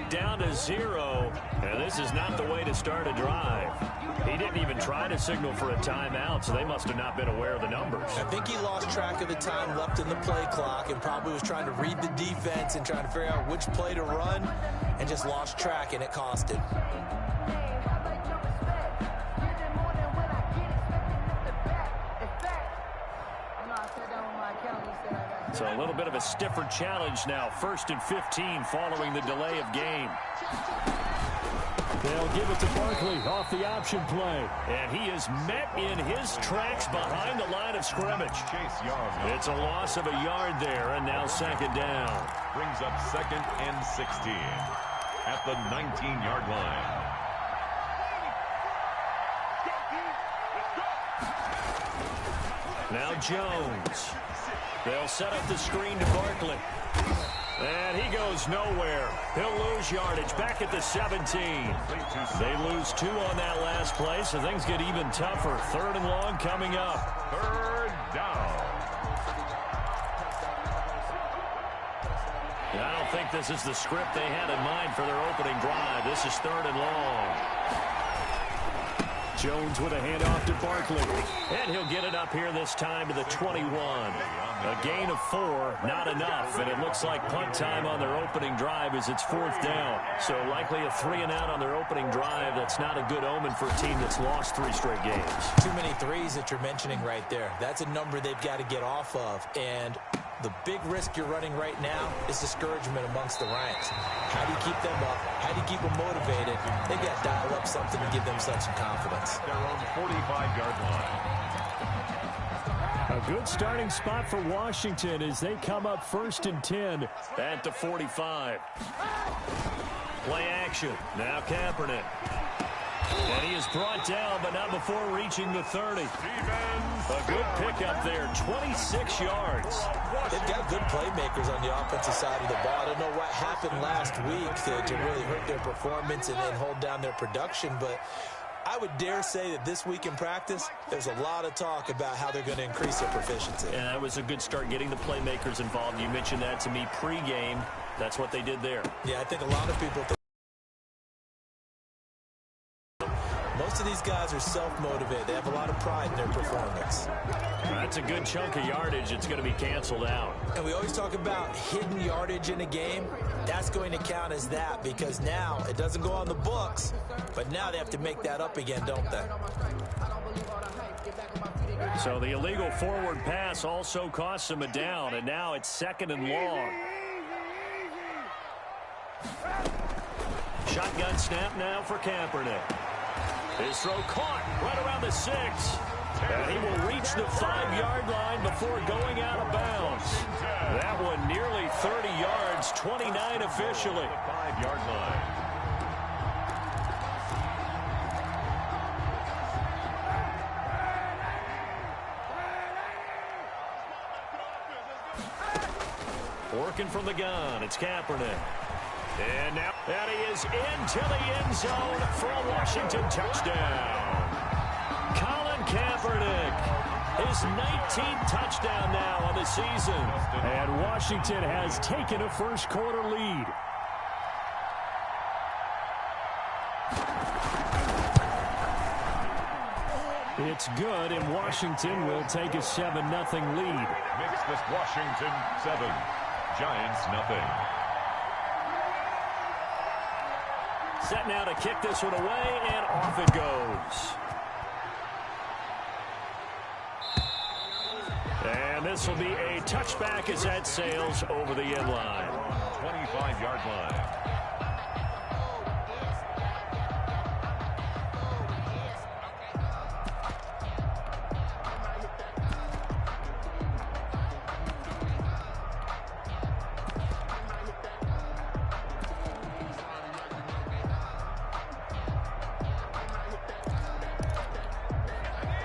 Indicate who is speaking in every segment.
Speaker 1: clock down to 0. And this is not the way to start a drive. He didn't even try to signal for a timeout, so they must have not been aware of the numbers.
Speaker 2: I think he lost track of the time left in the play clock and probably was trying to read the defense and trying to figure out which play to run and just lost track, and it cost him.
Speaker 1: So a little bit of a stiffer challenge now. 1st and 15 following the delay of game.
Speaker 3: They'll give it to Barkley off the option play.
Speaker 1: And he is met in his tracks behind the line of scrimmage. It's a loss of a yard there, and now 2nd down.
Speaker 4: Brings up 2nd and 16 at the 19-yard line.
Speaker 1: Now Jones. They'll set up the screen to Barkley. And he goes nowhere. He'll lose yardage back at the 17. They lose 2 on that last play, so things get even tougher. 3rd and long coming up.
Speaker 4: 3rd down.
Speaker 1: I don't think this is the script they had in mind for their opening drive. This is 3rd and long.
Speaker 3: Jones with a handoff to Barkley.
Speaker 1: And he'll get it up here this time to the 21. A gain of 4, not enough. And it looks like punt time on their opening drive as it's 4th down. So likely a 3-and-out on their opening drive. That's not a good omen for a team that's lost 3 straight games.
Speaker 2: Too many threes that you're mentioning right there. That's a number they've got to get off of. And the big risk you're running right now is discouragement amongst the ranks. How do you keep them up? How do you keep them motivated? They've got to dial up something to give themselves some confidence.
Speaker 4: Their own 45-yard line.
Speaker 3: A good starting spot for Washington as they come up 1st and 10.
Speaker 1: At the 45. Play action. Now Kaepernick. And he is brought down, but not before reaching the 30. A good pickup there, 26 yards.
Speaker 2: They've got good playmakers on the offensive side of the ball. I don't know what happened last week to really hurt their performance and hold down their production, but I would dare say that this week in practice, there's a lot of talk about how they're going to increase their proficiency.
Speaker 1: And that was a good start getting the playmakers involved. You mentioned that to me pregame. That's what they did there.
Speaker 2: Yeah, I think a lot of people think most of these guys are self-motivated. They have a lot of pride in their performance.
Speaker 1: That's a good chunk of yardage. It's going to be canceled out.
Speaker 2: And we always talk about hidden yardage in a game. That's going to count as that because now it doesn't go on the books, but now they have to make that up again, don't they?
Speaker 1: So the illegal forward pass also costs them a down, and now it's 2nd and long. Shotgun snap now for Kaepernick. His throw caught right around the 6. And he will reach the 5-yard line before going out of bounds. That one nearly 30 yards, 29 officially.
Speaker 4: 5-yard line.
Speaker 1: Working from the gun, it's Kaepernick. And now that he is into the end zone for a Washington touchdown. Colin Kaepernick, his 19th touchdown now on the season.
Speaker 3: And Washington has taken a first-quarter lead. It's good, and Washington will take a 7-0 lead.
Speaker 4: Makes this Washington 7, Giants nothing.
Speaker 1: Set now to kick this one away, and off it goes. And this will be a touchback as that sails over the end line.
Speaker 4: 25-yard line.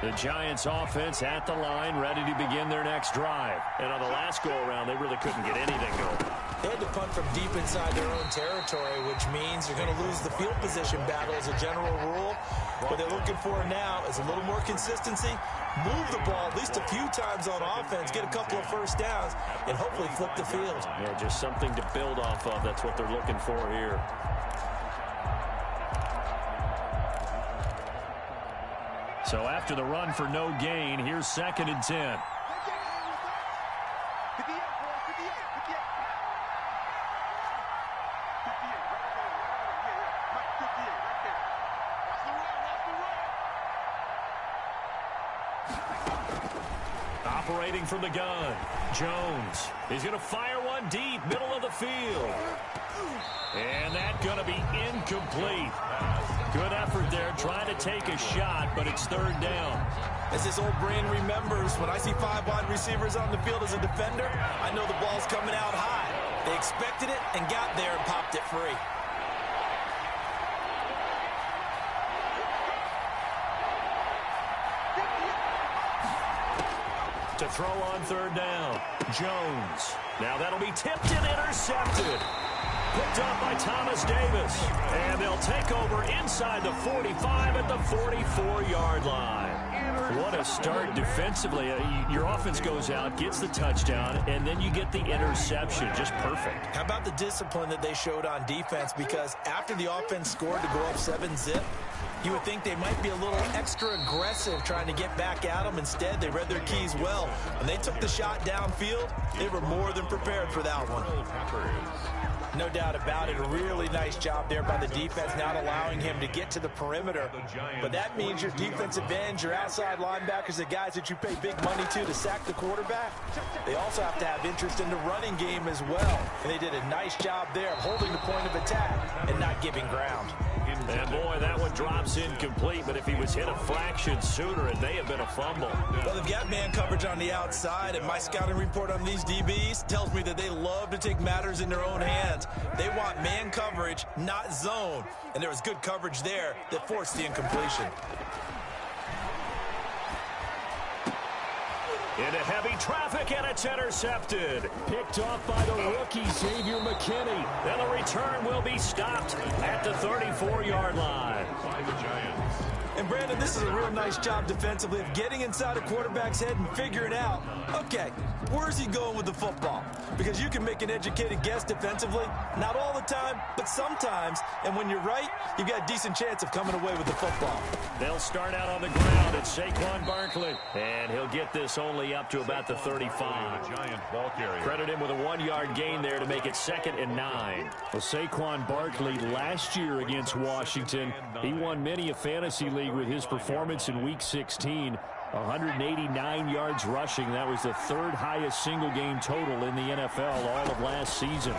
Speaker 1: The Giants offense at the line, ready to begin their next drive. And on the last go-around, they really couldn't get anything going.
Speaker 2: They had to punt from deep inside their own territory, which means you're going to lose the field position battle as a general rule. What they're looking for now is a little more consistency, move the ball at least a few times on offense, get a couple of first downs, and hopefully flip the field.
Speaker 1: Yeah, just something to build off of. That's what they're looking for here. So after the run for no gain, here's 2nd and 10. Operating from the gun, Jones. He's going to fire one deep, middle of the field. And that's going to be incomplete. Good effort there, trying to take a shot, but it's 3rd down.
Speaker 2: As this old brain remembers, when I see 5 wide receivers on the field as a defender, I know the ball's coming out high. They expected it and got there and popped it free.
Speaker 1: To throw on 3rd down, Jones. Now that'll be tipped and intercepted. Picked up by Thomas Davis. And they'll take over inside the 45 at the 44-yard line. What a start defensively. Your offense goes out, gets the touchdown, and then you get the interception. Just perfect.
Speaker 2: How about the discipline that they showed on defense? Because after the offense scored to go up 7-zip, you would think they might be a little extra aggressive trying to get back at them. Instead, they read their keys well. When they took the shot downfield, they were more than prepared for that one. No doubt about it. A really nice job there by the defense, not allowing him to get to the perimeter. But that means your defensive ends, your outside linebackers, the guys that you pay big money to sack the quarterback, they also have to have interest in the running game as well. And they did a nice job there of holding the point of attack and not giving ground.
Speaker 1: And boy, that one drops incomplete, but if he was hit a fraction sooner, it may have been a fumble.
Speaker 2: Well, they've got man coverage on the outside, and my scouting report on these DBs tells me that they love to take matters in their own hands. They want man coverage, not zone. And there was good coverage there that forced the incompletion.
Speaker 1: Into heavy traffic, and it's intercepted.
Speaker 3: Picked off by the rookie, Xavier McKinney.
Speaker 1: And the return will be stopped at the 34-yard line.
Speaker 4: By the Giants.
Speaker 2: And, Brandon, this is a real nice job defensively of getting inside a quarterback's head and figuring out, okay, where's he going with the football? Because you can make an educated guess defensively, not all the time, but sometimes. And when you're right, you've got a decent chance of coming away with the football.
Speaker 1: They'll start out on the ground. It's Saquon Barkley. And he'll get this only up to about the 35.
Speaker 4: The Giant ball carrier.
Speaker 1: Credit him with a 1-yard gain there to make it 2nd and 9.
Speaker 3: Well, Saquon Barkley last year against Washington, he won many a fantasy league with his performance in Week 16. 189 yards rushing. That was the 3rd highest single game total in the NFL all of last season.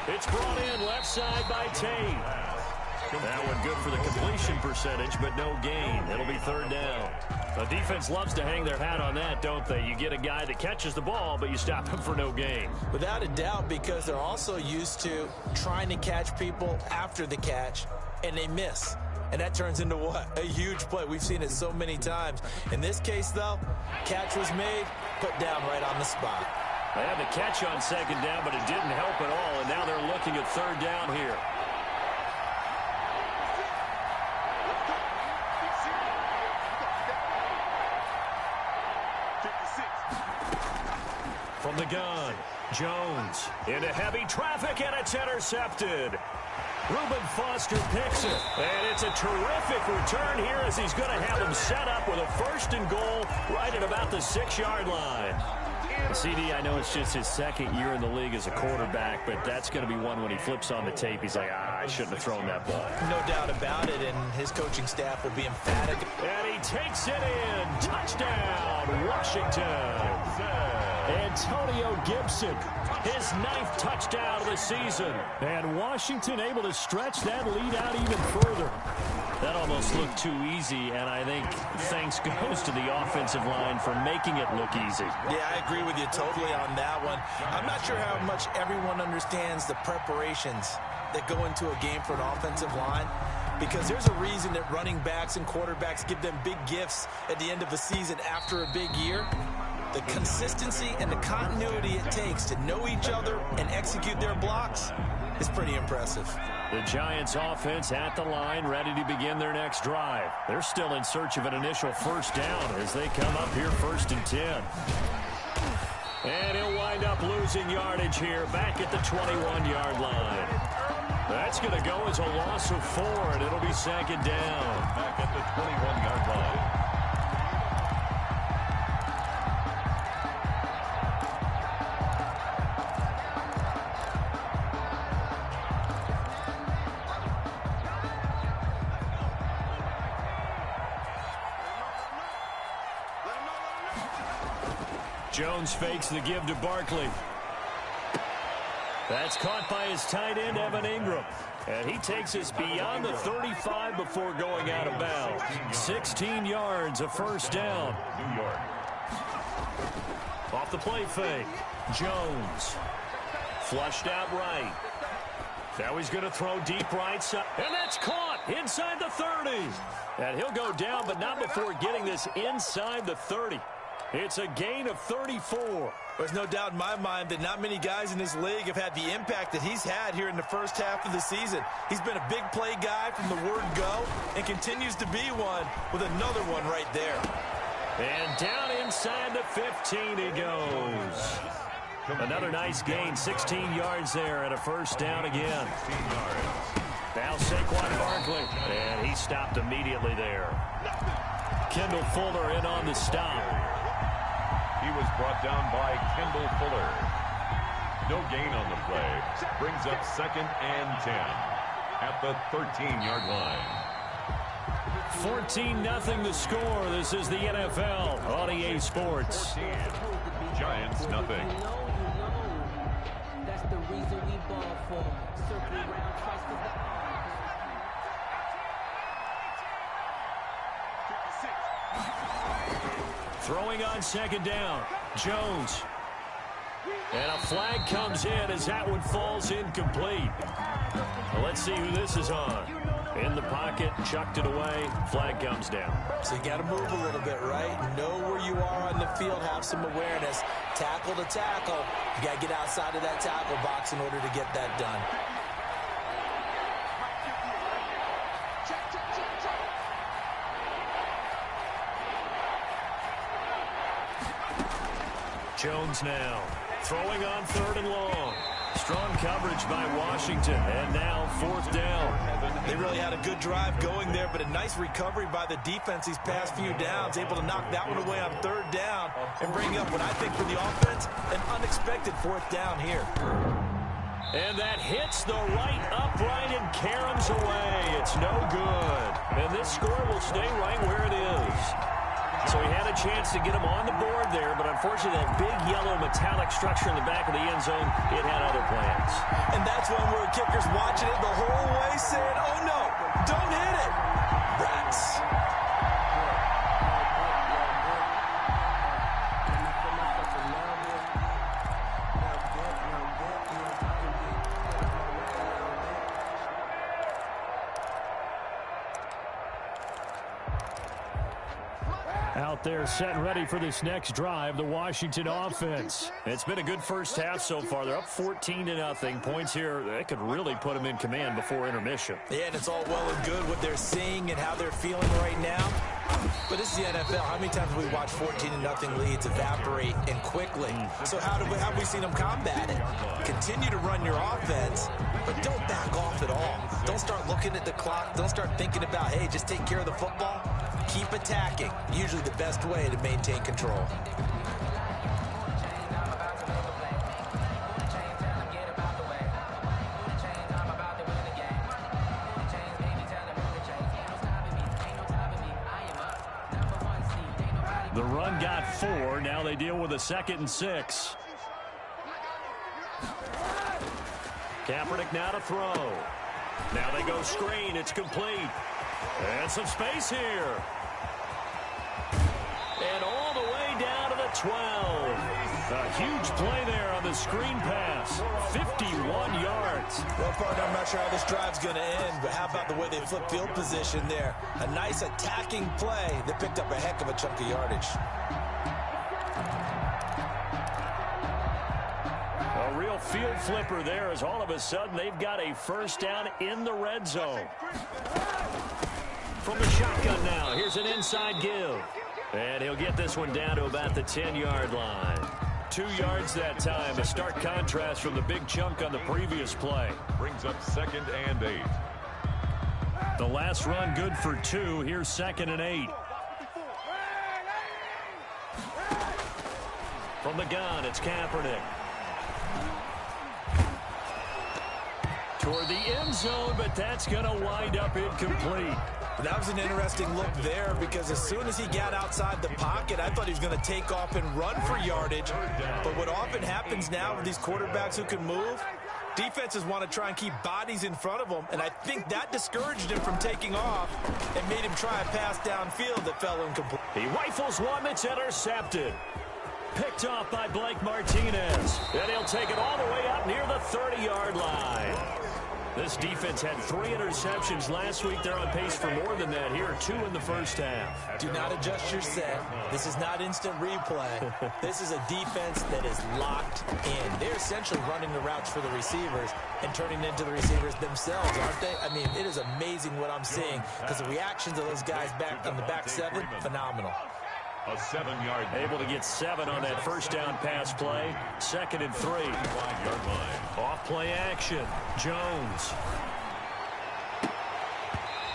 Speaker 1: It's brought in left side by Tate. That one good for the completion percentage, but no gain. It'll be 3rd down. The defense loves to hang their hat on that, don't they? You get a guy that catches the ball, but you stop him for no gain.
Speaker 2: Without a doubt, because they're also used to trying to catch people after the catch, and they miss. And that turns into what? A huge play. We've seen it so many times. In this case, though, catch was made, put down right on the spot.
Speaker 1: They had the catch on 2nd down, but it didn't help at all, and now they're looking at 3rd down here. From the gun, Jones into heavy traffic, and it's intercepted. Reuben Foster picks it, and it's a terrific return here as he's going to have him set up with a 1st and goal right at about the 6-yard line. CD, I know it's just his 2nd year in the league as a quarterback, but that's going to be one when he flips on the tape. He's like, I shouldn't have thrown that ball.
Speaker 2: No doubt about it, and his coaching staff will be emphatic.
Speaker 1: And he takes it in. Touchdown, Washington.
Speaker 3: Antonio Gibson,
Speaker 1: his 9th touchdown of the season.
Speaker 3: And Washington able to stretch that lead out even further.
Speaker 1: That almost looked too easy, and I think thanks goes to the offensive line for making it look easy.
Speaker 2: Yeah, I agree with you totally on that one. I'm not sure how much everyone understands the preparations that go into a game for an offensive line, because there's a reason that running backs and quarterbacks give them big gifts at the end of the season after a big year. The consistency and the continuity it takes to know each other and execute their blocks is pretty impressive.
Speaker 3: The Giants offense at the line, ready to begin their next drive. They're still in search of an initial first down as they come up here 1st and 10. And he'll wind up losing yardage here back at the 21-yard line. That's going to go as a loss of 4, and it'll be 2nd down.
Speaker 4: Back at the 21-yard line.
Speaker 3: Jones fakes the give to Barkley. That's caught by his tight end, Evan Ingram. And he takes us beyond the 35 before going out of bounds. 16 yards, a first down.
Speaker 4: New York.
Speaker 3: Off the play fake. Jones. Flushed out right. Now he's going to throw deep right side. And that's caught inside the 30. And he'll go down, but not before getting this inside the 30. It's a gain of 34.
Speaker 2: There's no doubt in my mind that not many guys in this league have had the impact that he's had here in the first half of the season. He's been a big play guy from the word go and continues to be one with another one right there.
Speaker 3: And down inside the 15 he goes. Another nice gain, 16 yards there, and a first down again.
Speaker 4: 16 yards.
Speaker 3: Now Saquon Barkley, and he stopped immediately there. Kendall Fuller in on the stop.
Speaker 4: He was brought down by Kendall Fuller. No gain on the play. Brings up 2nd and 10 at the 13-yard line.
Speaker 3: 14-0 the score. This is the NFL on EA Sports.
Speaker 4: 14. Giants nothing.
Speaker 5: That's the reason we ball for. Circle around twice for the
Speaker 3: Throwing on 2nd down. Jones. And a flag comes in as that one falls incomplete. Well, let's see who this is on. In the pocket, chucked it away. Flag comes down.
Speaker 2: So you got to move a little bit, right? Know where you are on the field, have some awareness. Tackle to tackle. You got to get outside of that tackle box in order to get that done.
Speaker 3: Jones now throwing on 3rd and long. Strong coverage by Washington, and now 4th down.
Speaker 2: They really had a good drive going there, but a nice recovery by the defense these past few downs, able to knock that one away on 3rd down and bring up what I think for the offense, an unexpected 4th down here.
Speaker 3: And that hits the right upright and caroms away. It's no good. And this score will stay right where it is. So he had a chance to get him on the board there, but unfortunately that big yellow metallic structure in the back of the end zone, it had other plans.
Speaker 2: And that's one where kicker's watching it the whole way saying, oh no, don't hit it. Rats.
Speaker 3: Out there set and ready for this next drive, the Washington offense. It's been a good first half so far. They're up 14-0. Points here, that could really put them in command before intermission.
Speaker 2: Yeah, and it's all well and good what they're seeing and how they're feeling right now. But this is the NFL. How many times have we watched 14-0 leads evaporate and quickly? So how have we seen them combat it? Continue to run your offense, but don't back off at all. Don't start looking at the clock. Don't start thinking about, hey, just take care of the football. Keep attacking. Usually the best way to maintain control.
Speaker 3: The run got 4. Now they deal with a 2nd and 6. Kaepernick now to throw. Now they go screen. It's complete. And some space here. And all the way down to the 12. A huge play there on the screen pass. 51 yards.
Speaker 2: Well, partner, I'm not sure how this drive's going to end, but how about the way they flip field position there? A nice attacking play that picked up a heck of a chunk of yardage.
Speaker 1: real field flipper there as all of a sudden they've got a first down in the red zone. From the shotgun now, here's an inside give. And he'll get this one down to about the 10-yard line. 2 yards that time, a stark contrast from the big chunk on the previous play.
Speaker 4: Brings up 2nd and 8.
Speaker 1: The last run good for 2. Here's 2nd and 8. From the gun, it's Kaepernick. Toward the end zone, but that's going to wind up incomplete.
Speaker 2: That was an interesting look there because as soon as he got outside the pocket, I thought he was going to take off and run for yardage. But what often happens now with these quarterbacks who can move, defenses want to try and keep bodies in front of them, and I think that discouraged him from taking off and made him try a pass downfield that fell incomplete.
Speaker 1: He rifles one that's intercepted. Picked off by Blake Martinez. And he'll take it all the way up near the 30-yard line. This defense had 3 interceptions last week. They're on pace for more than that here. 2 in the first half.
Speaker 2: Do not adjust your set. This is not instant replay. This is a defense that is locked in. They're essentially running the routes for the receivers and turning into the receivers themselves, aren't they? I mean, it is amazing what I'm seeing because the reactions of those guys back in the back 7, phenomenal.
Speaker 4: A 7-yard.
Speaker 1: Able to get 7 on that first down pass play. 2nd and 3.
Speaker 4: 5-yard line.
Speaker 1: Off play action. Jones.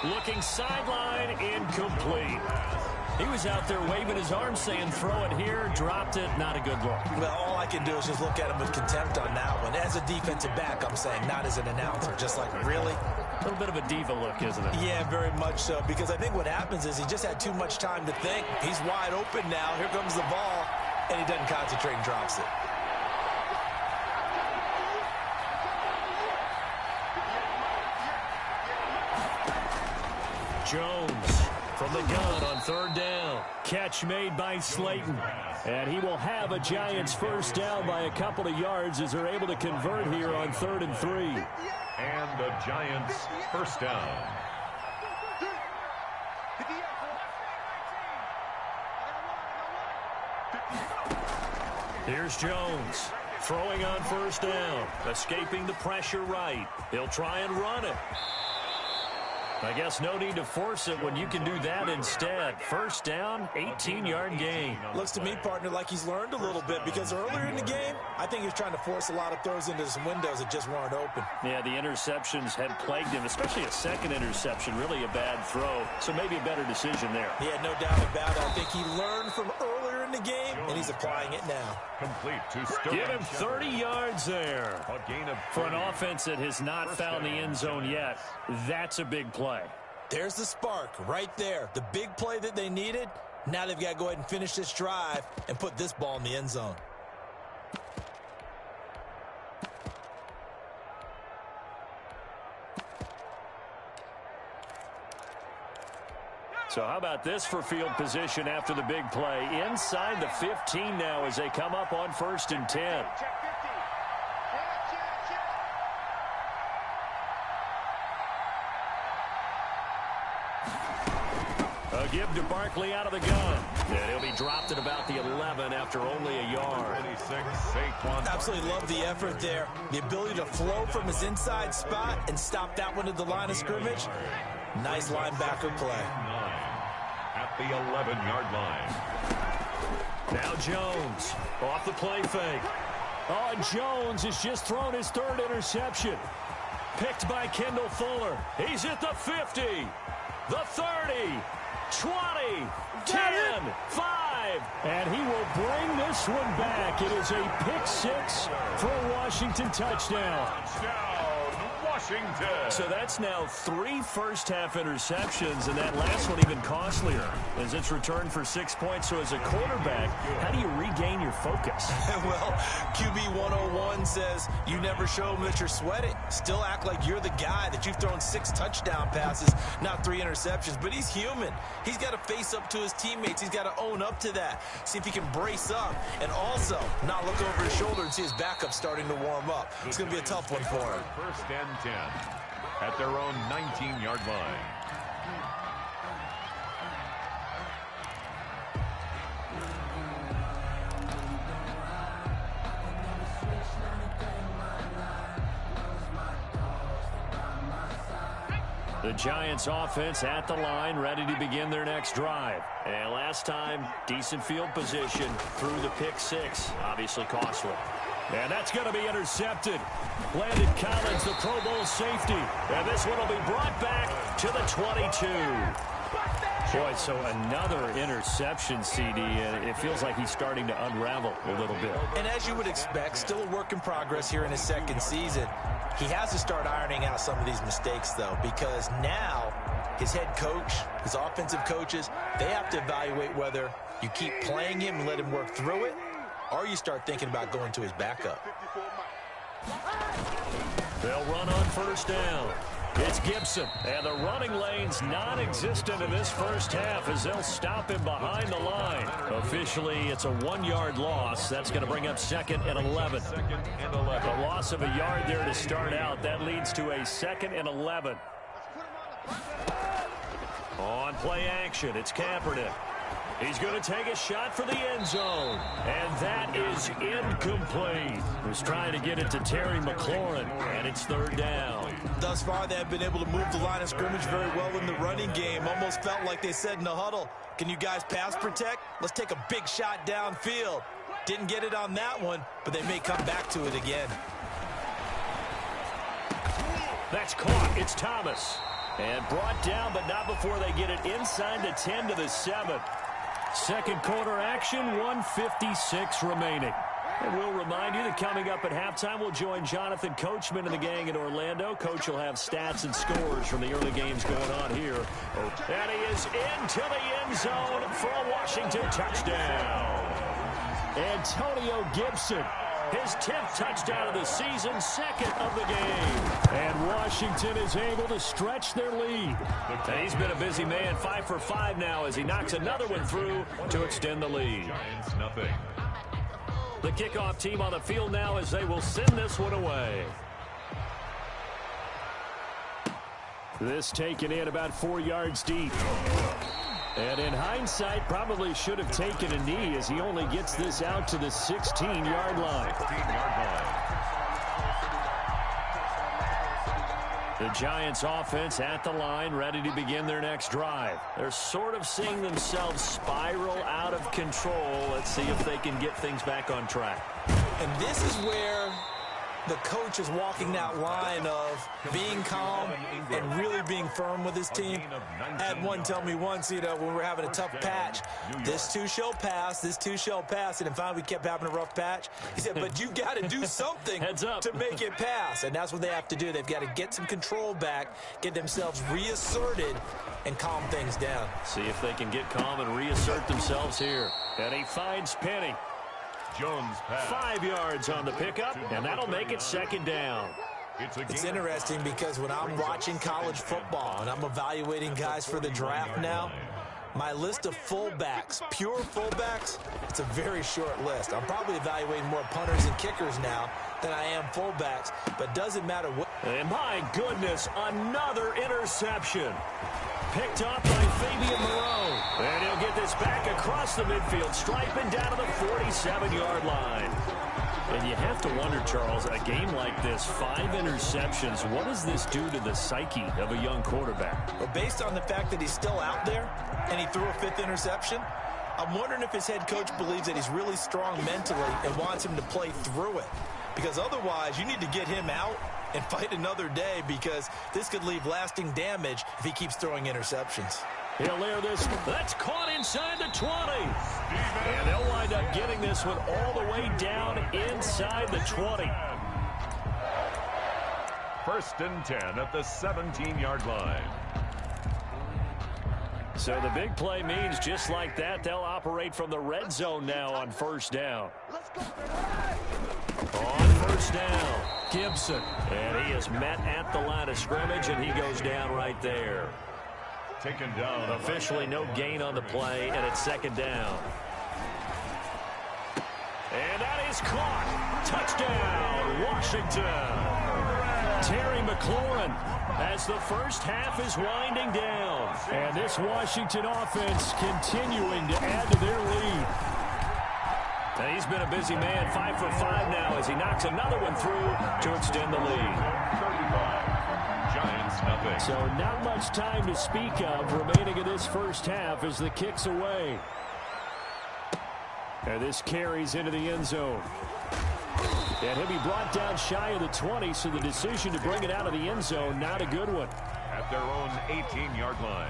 Speaker 1: Looking sideline, incomplete. He was out there waving his arms saying throw it here, dropped it, not a good look.
Speaker 2: Well, all I can do is just look at him with contempt on that one. As a defensive back, I'm saying, not as an announcer. Just like, really?
Speaker 1: A little bit of a diva look, isn't it?
Speaker 2: Yeah, very much so, because I think what happens is he just had too much time to think. He's wide open now. Here comes the ball, and he doesn't concentrate and drops it.
Speaker 1: Jones from the gun on 3rd down. Catch made by Slayton. And he will have a Giants first down by a couple of yards as they're able to convert here on 3rd and 3.
Speaker 4: And the Giants first down.
Speaker 1: Here's Jones throwing on first down, escaping the pressure right. He'll try and run it. I guess no need to force it when you can do that instead. First down, 18-yard gain.
Speaker 2: Looks to me, partner, like he's learned a little bit because earlier in the game, I think he was trying to force a lot of throws into some windows that just weren't open.
Speaker 1: Yeah, the interceptions had plagued him, especially a second interception, really a bad throw. So maybe a better decision there.
Speaker 2: Yeah, no doubt about it. I think he learned from earlier in the game, and he's applying it now.
Speaker 4: Complete to Sterling.
Speaker 1: Give him 30 yards there.
Speaker 4: A gain of
Speaker 1: For an offense that has not found the end zone yet, that's a big play.
Speaker 2: There's the spark right there. The big play that they needed. Now they've got to go ahead and finish this drive and put this ball in the end zone.
Speaker 1: So how about this for field position after the big play? Inside the 15 now as they come up on 1st and 10. A give to Barkley out of the gun. And he'll be dropped at about the 11 after only a yard.
Speaker 4: 26, Saquon.
Speaker 2: Absolutely love the effort there. The ability to flow from his inside spot and stop that one at the line of scrimmage. Nice linebacker play.
Speaker 4: At the 11-yard line.
Speaker 1: Now Jones off the play fake. Oh, and Jones has just thrown his 3rd interception. Picked by Kendall Fuller. He's at the 50, the 30, 20, 10, 5. And he will bring this one back. It is a pick 6 for a Washington touchdown.
Speaker 4: Washington.
Speaker 1: So that's now 3 first-half interceptions, and that last one even costlier as it's returned for 6 points. So as a quarterback, how do you regain your focus?
Speaker 2: Well, QB 101 says you never show them that you're sweating. Still act like you're the guy, that you've thrown 6 touchdown passes, not 3 interceptions. But he's human. He's got to face up to his teammates. He's got to own up to that. See if he can brace up and also not look over his shoulder and see his backup starting to warm up. It's going to be a tough one for him.
Speaker 4: 1st and 10 at their own 19-yard line.
Speaker 3: The Giants offense at the line, ready to begin their next drive. And last time, decent field position through the pick six. Obviously costly. And that's going to be intercepted. Landon Collins, the Pro Bowl safety. And this one will be brought back to the 22. Boy, so another interception, CD, and it feels like he's starting to unravel a little bit.
Speaker 2: And as you would expect, still a work in progress here in his second season. He has to start ironing out some of these mistakes, though, because now his head coach, his offensive coaches, they have to evaluate whether you keep playing him and let him work through it, or you start thinking about going to his backup.
Speaker 3: They'll run on first down. It's Gibson, and the running lane's non-existent in this first half as they'll stop him behind the line. Officially, it's a 1-yard loss. That's going to bring up 2nd and 11. The loss of a yard there to start out. That leads to a 2nd and 11. On play action, it's Kaepernick. He's going to take a shot for the end zone. And that is incomplete. He's trying to get it to Terry McLaurin, and it's 3rd down.
Speaker 2: Thus far, they have been able to move the line of scrimmage very well in the running game. Almost felt like they said in the huddle, can you guys pass protect? Let's take a big shot downfield. Didn't get it on that one, but they may come back to it again.
Speaker 3: That's caught. It's Thomas. And brought down, but not before they get it inside the 10 to the 7. Second quarter action, 1:56 remaining. And we'll remind you that coming up at halftime, we'll join Jonathan Coachman and the gang in Orlando. Coach will have stats and scores from the early games going on here. And he is into the end zone for a Washington touchdown. Antonio Gibson, his 10th touchdown of the season, 2nd of the game. And Washington is able to stretch their lead. And he's been a busy man, 5 for 5 now as he knocks another one through to extend the lead.
Speaker 4: Giants nothing.
Speaker 3: The kickoff team on the field now as they will send this one away. This taken in about 4 yards deep. And in hindsight, probably should have taken a knee as he only gets this out to the 16-yard line.
Speaker 4: 16-yard line.
Speaker 3: The Giants offense at the line, ready to begin their next drive. They're sort of seeing themselves spiral out of control. Let's see if they can get things back on track.
Speaker 2: And this is where the coach is walking that line of being calm and really being firm with his team. I had one tell me once, when we're having a tough patch, this too shall pass, this too shall pass. And finally we kept having a rough patch. He said, but you got to do something to make it pass. And that's what they have to do. They've got to get some control back, get themselves reasserted, and calm things down.
Speaker 3: See if they can get calm and reassert themselves here. And he finds Penny.
Speaker 4: Jones pass.
Speaker 3: 5 yards on the pickup, and that'll make it 2nd down.
Speaker 2: It's interesting because when I'm watching college football and I'm evaluating guys for the draft now, my list of fullbacks, pure fullbacks, it's a very short list. I'm probably evaluating more punters and kickers now than I am fullbacks, but doesn't matter what.
Speaker 3: And my goodness, another interception. Picked off by Fabian Moreau. And he'll get this back across the midfield, striping down to the 47-yard line. And you have to wonder, Charles, a game like this, 5 interceptions, what does this do to the psyche of a young quarterback?
Speaker 2: Well, based on the fact that he's still out there and he threw a 5th interception, I'm wondering if his head coach believes that he's really strong mentally and wants him to play through it. Because otherwise, you need to get him out and fight another day, because this could leave lasting damage if he keeps throwing interceptions.
Speaker 3: He'll air this. That's caught inside the 20. And they'll wind up getting this one all the way down inside the 20.
Speaker 4: 1st and 10 at the 17-yard line.
Speaker 3: So the big play means just like that, they'll operate from the red zone now on 1st down. On 1st down, Gibson. And he is met at the line of scrimmage, and he goes down right there.
Speaker 4: Taken down.
Speaker 3: Officially no gain on the play, and it's 2nd down. And that is caught. Touchdown, Washington. Terry McLaurin as the first half is winding down. And this Washington offense continuing to add to their lead. And he's been a busy man, 5 for 5 now as he knocks another one through to extend the lead.
Speaker 4: 35. Giants nothing. 0.
Speaker 3: So not much time to speak of remaining in this first half as the kick's away. And this carries into the end zone. And he'll be brought down shy of the 20, so the decision to bring it out of the end zone, not a good one.
Speaker 4: At their own 18-yard line.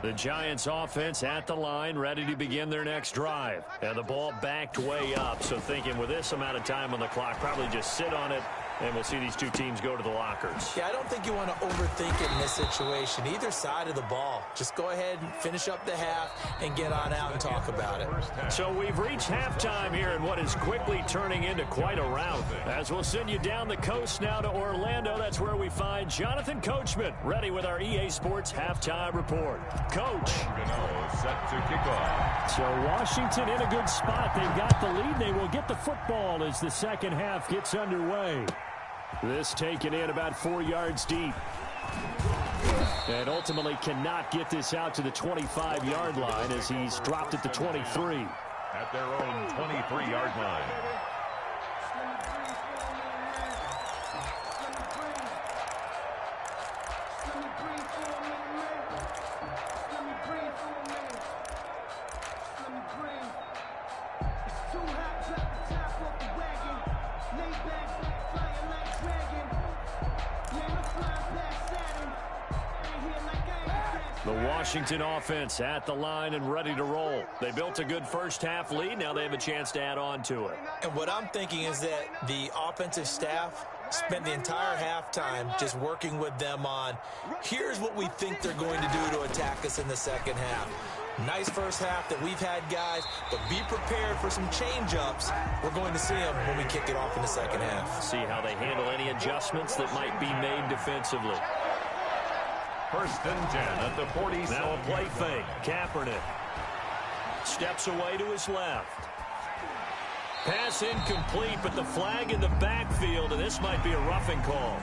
Speaker 3: The Giants offense at the line, ready to begin their next drive. And the ball backed way up, so thinking with this amount of time on the clock, probably just sit on it, and we'll see these two teams go to the lockers.
Speaker 2: Yeah, I don't think you want to overthink it in this situation. Either side of the ball. Just go ahead and finish up the half and get on out and talk about it.
Speaker 3: So we've reached halftime here in what is quickly turning into quite a rout. As we'll send you down the coast now to Orlando, that's where we find Jonathan Coachman, ready with our EA Sports Halftime Report. Coach.
Speaker 4: Set to kick off.
Speaker 3: So Washington in a good spot. They've got the lead. They will get the football as the second half gets underway. This taken in about 4 yards deep. And ultimately cannot get this out to the 25-yard line as he's dropped at the 23.
Speaker 4: At their own 23-yard line.
Speaker 3: The Washington offense at the line and ready to roll. They built a good first-half lead. Now they have a chance to add on to it.
Speaker 2: And what I'm thinking is that the offensive staff spent the entire halftime just working with them on, here's what we think they're going to do to attack us in the second half. Nice first half that we've had, guys, but be prepared for some change-ups. We're going to see them when we kick it off in the second half.
Speaker 3: See how they handle any adjustments that might be made defensively.
Speaker 4: First and 10 at the 40.
Speaker 3: Now a play fake. Kaepernick steps away to his left. Pass incomplete, but the flag in the backfield, and this might be a roughing call.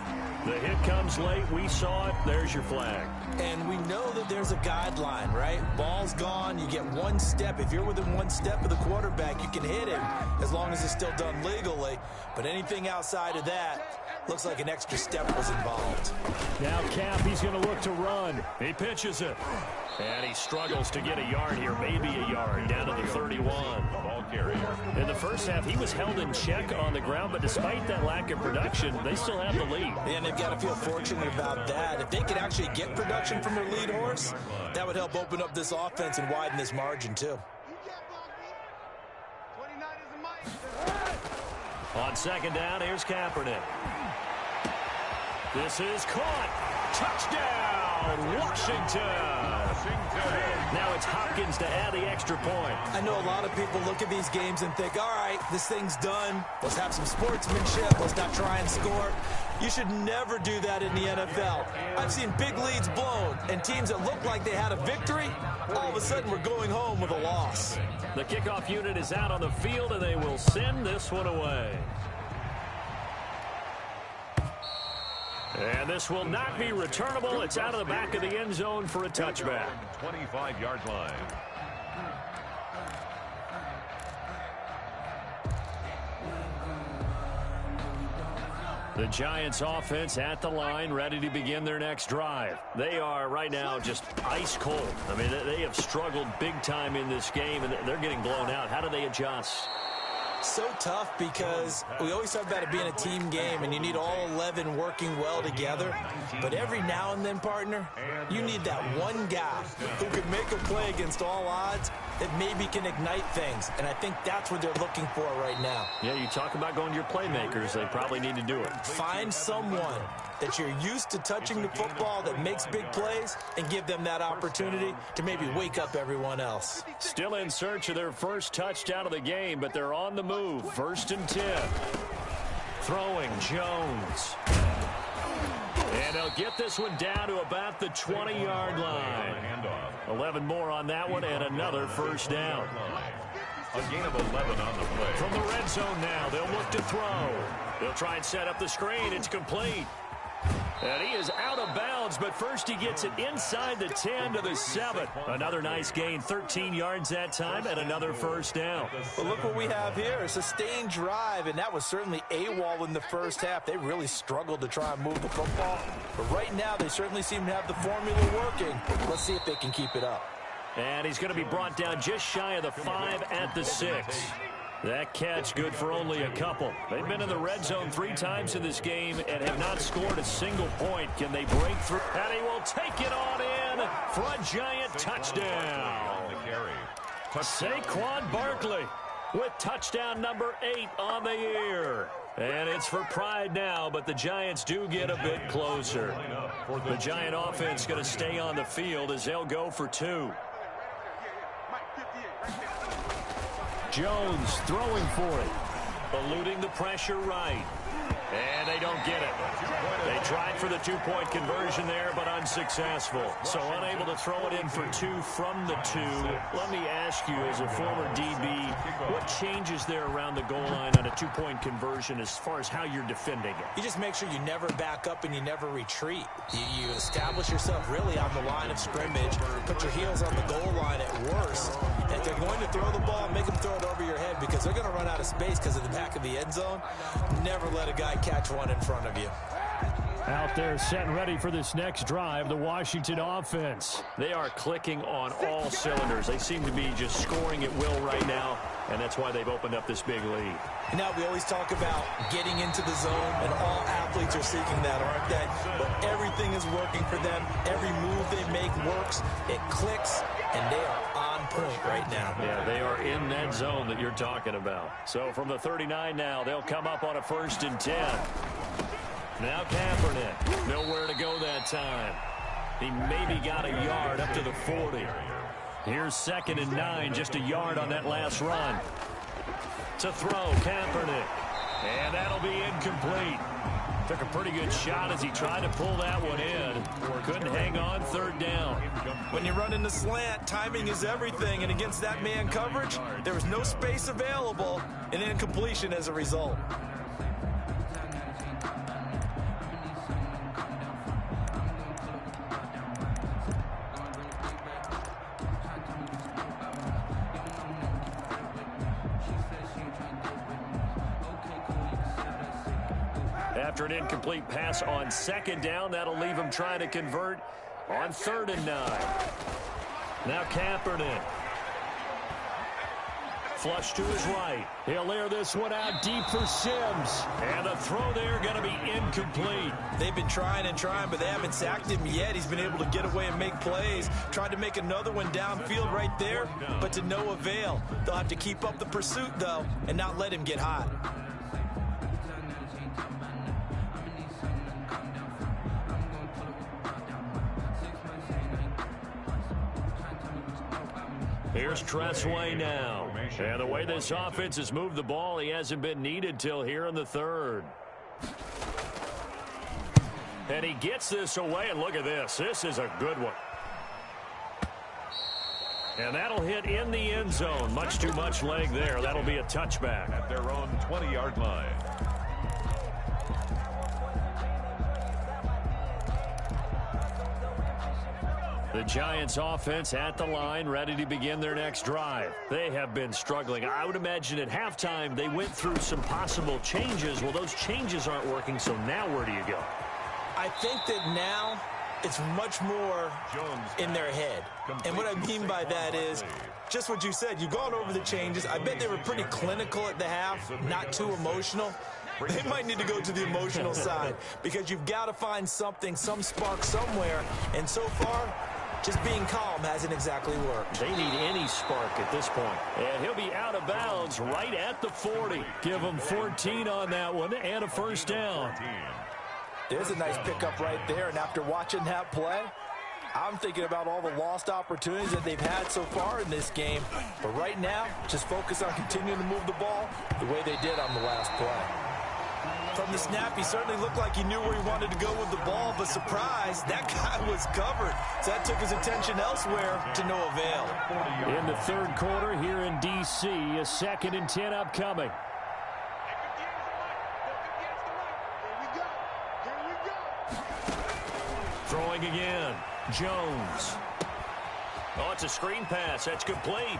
Speaker 3: The hit comes late. We saw it. There's your flag.
Speaker 2: And we know that there's a guideline, right? Ball's gone. You get one step. If you're within one step of the quarterback, you can hit him as long as it's still done legally. But anything outside of that, looks like an extra step was involved.
Speaker 3: Now Cap, he's going to look to run. He pitches it. And he struggles to get a yard here, maybe a yard, down to the 31.
Speaker 4: Ball carrier.
Speaker 3: In the first half, he was held in check on the ground, but despite that lack of production, they still have the lead.
Speaker 2: And they've got to feel fortunate about that. If they could actually get production from their lead horse, that would help open up this offense and widen this margin, too.
Speaker 3: On second down, here's Kaepernick. This is caught. Touchdown, Washington. Now it's Hopkins to add the extra point.
Speaker 2: I know a lot of people look at these games and think, all right, this thing's done. Let's have some sportsmanship. Let's not try and score. You should never do that in the NFL. I've seen big leads blown, and teams that look like they had a victory, all of a sudden we're going home with a loss.
Speaker 3: The kickoff unit is out on the field, and they will send this one away. And this will not be returnable. It's out of the back of the end zone for a touchback.
Speaker 4: 25-yard line.
Speaker 3: The Giants offense at the line, ready to begin their next drive. They are right now just ice cold. I mean, they have struggled big time in this game, and they're getting blown out. How do they adjust?
Speaker 2: So tough because we always talk about it being a team game and you need all 11 working well together. But every now and then, partner, you need that one guy who can make a play against all odds that maybe can ignite things. And I think that's what they're looking for right now.
Speaker 3: Yeah, you talk about going to your playmakers. They probably need to do it.
Speaker 2: Find someone that you're used to touching the football that makes big plays and give them that opportunity to maybe wake up everyone else.
Speaker 3: Still in search of their first touchdown of the game, but they're on the move. First and 10. Throwing Jones. And they'll get this one down to about the 20-yard line. 11 more on that one and another first down.
Speaker 4: A gain of 11 on the play.
Speaker 3: From the red zone now, they'll look to throw. They'll try and set up the screen. It's complete. And he is out of bounds, but first he gets it inside the 10 to the 7. Another nice gain, 13 yards that time, and another first down.
Speaker 2: But look what we have here, a sustained drive, and that was certainly AWOL in the first half. They really struggled to try and move the football. But right now, they certainly seem to have the formula working. Let's see if they can keep it up.
Speaker 3: And he's going to be brought down just shy of the 5 at the 6. That catch good for only a couple. They've been in the red zone 3 times in this game and have not scored a single point. Can they break through? And he will take it on in for a giant touchdown. Saquon Barkley with touchdown number 8 on the year. And it's for pride now, but the Giants do get a bit closer. The Giant offense going to stay on the field as they'll go for 2. Jones throwing for it. Eluding the pressure right. And they don't get it. They tried for the 2-point conversion there, but unsuccessful. So unable to throw it in for 2 from the 2. Let me ask you, as a former DB, what changes there around the goal line on a 2-point conversion as far as how you're defending it?
Speaker 2: You just make sure you never back up and you never retreat. You establish yourself really on the line of scrimmage, put your heels on the goal line at worst. And if they're going to throw the ball, make them throw it over your head because they're going to run out of space because of the back of the end zone. Never let a guy catch one in front of you.
Speaker 3: Out there set and ready for this next drive, the Washington offense. They are clicking on all cylinders. They seem to be just scoring at will right now, and that's why they've opened up this big lead.
Speaker 2: Now, we always talk about getting into the zone, and all athletes are seeking that, aren't they? But everything is working for them. Every move they make works. It clicks, and they are on point right now.
Speaker 3: Yeah, they are in that zone that you're talking about. So from the 39 now, they'll come up on a 1st and 10. Now Kaepernick, nowhere to go that time. He maybe got a yard up to the 40. Here's 2nd and 9, just a yard on that last run. To throw, Kaepernick. And that'll be incomplete. Took a pretty good shot as he tried to pull that one in. Couldn't hang on, 3rd down.
Speaker 2: When you run in the slant, timing is everything. And against that man coverage, there was no space available. And incompletion as a result.
Speaker 3: After an incomplete pass on 2nd down, that'll leave him trying to convert on 3rd and 9. Now Kaepernick. Flush to his right. He'll air this one out deep for Sims. And the throw there going to be incomplete.
Speaker 2: They've been trying and trying, but they haven't sacked him yet. He's been able to get away and make plays. Tried to make another one downfield right there, but to no avail. They'll have to keep up the pursuit, though, and not let him get hot.
Speaker 3: Here's Tressway now. And the way this offense has moved the ball, he hasn't been needed till here in the 3rd. And he gets this away, and look at this. This is a good one. And that'll hit in the end zone. Much too much leg there. That'll be a touchback.
Speaker 4: At their own 20-yard line.
Speaker 3: The Giants offense at the line, ready to begin their next drive. They have been struggling. I would imagine at halftime they went through some possible changes. Well, those changes aren't working, so now where do you go?
Speaker 2: I think that now it's much more in their head. And what I mean by that is just what you said. You've gone over the changes. I bet they were pretty clinical at the half, not too emotional. They might need to go to the emotional side because you've got to find something, some spark somewhere. And so far, just being calm hasn't exactly worked.
Speaker 3: They need any spark at this point. And he'll be out of bounds right at the 40. Give him 14 on that one and a 1st down.
Speaker 2: There's a nice pickup right there. And after watching that play, I'm thinking about all the lost opportunities that they've had so far in this game. But right now, just focus on continuing to move the ball the way they did on the last play. From the snap, he certainly looked like he knew where he wanted to go with the ball, but surprise, that guy was covered. So that took his attention elsewhere to no avail.
Speaker 3: In the 3rd quarter here in D.C., a 2nd and 10 upcoming.
Speaker 1: Throwing again. Jones. Oh, it's a screen pass. That's complete.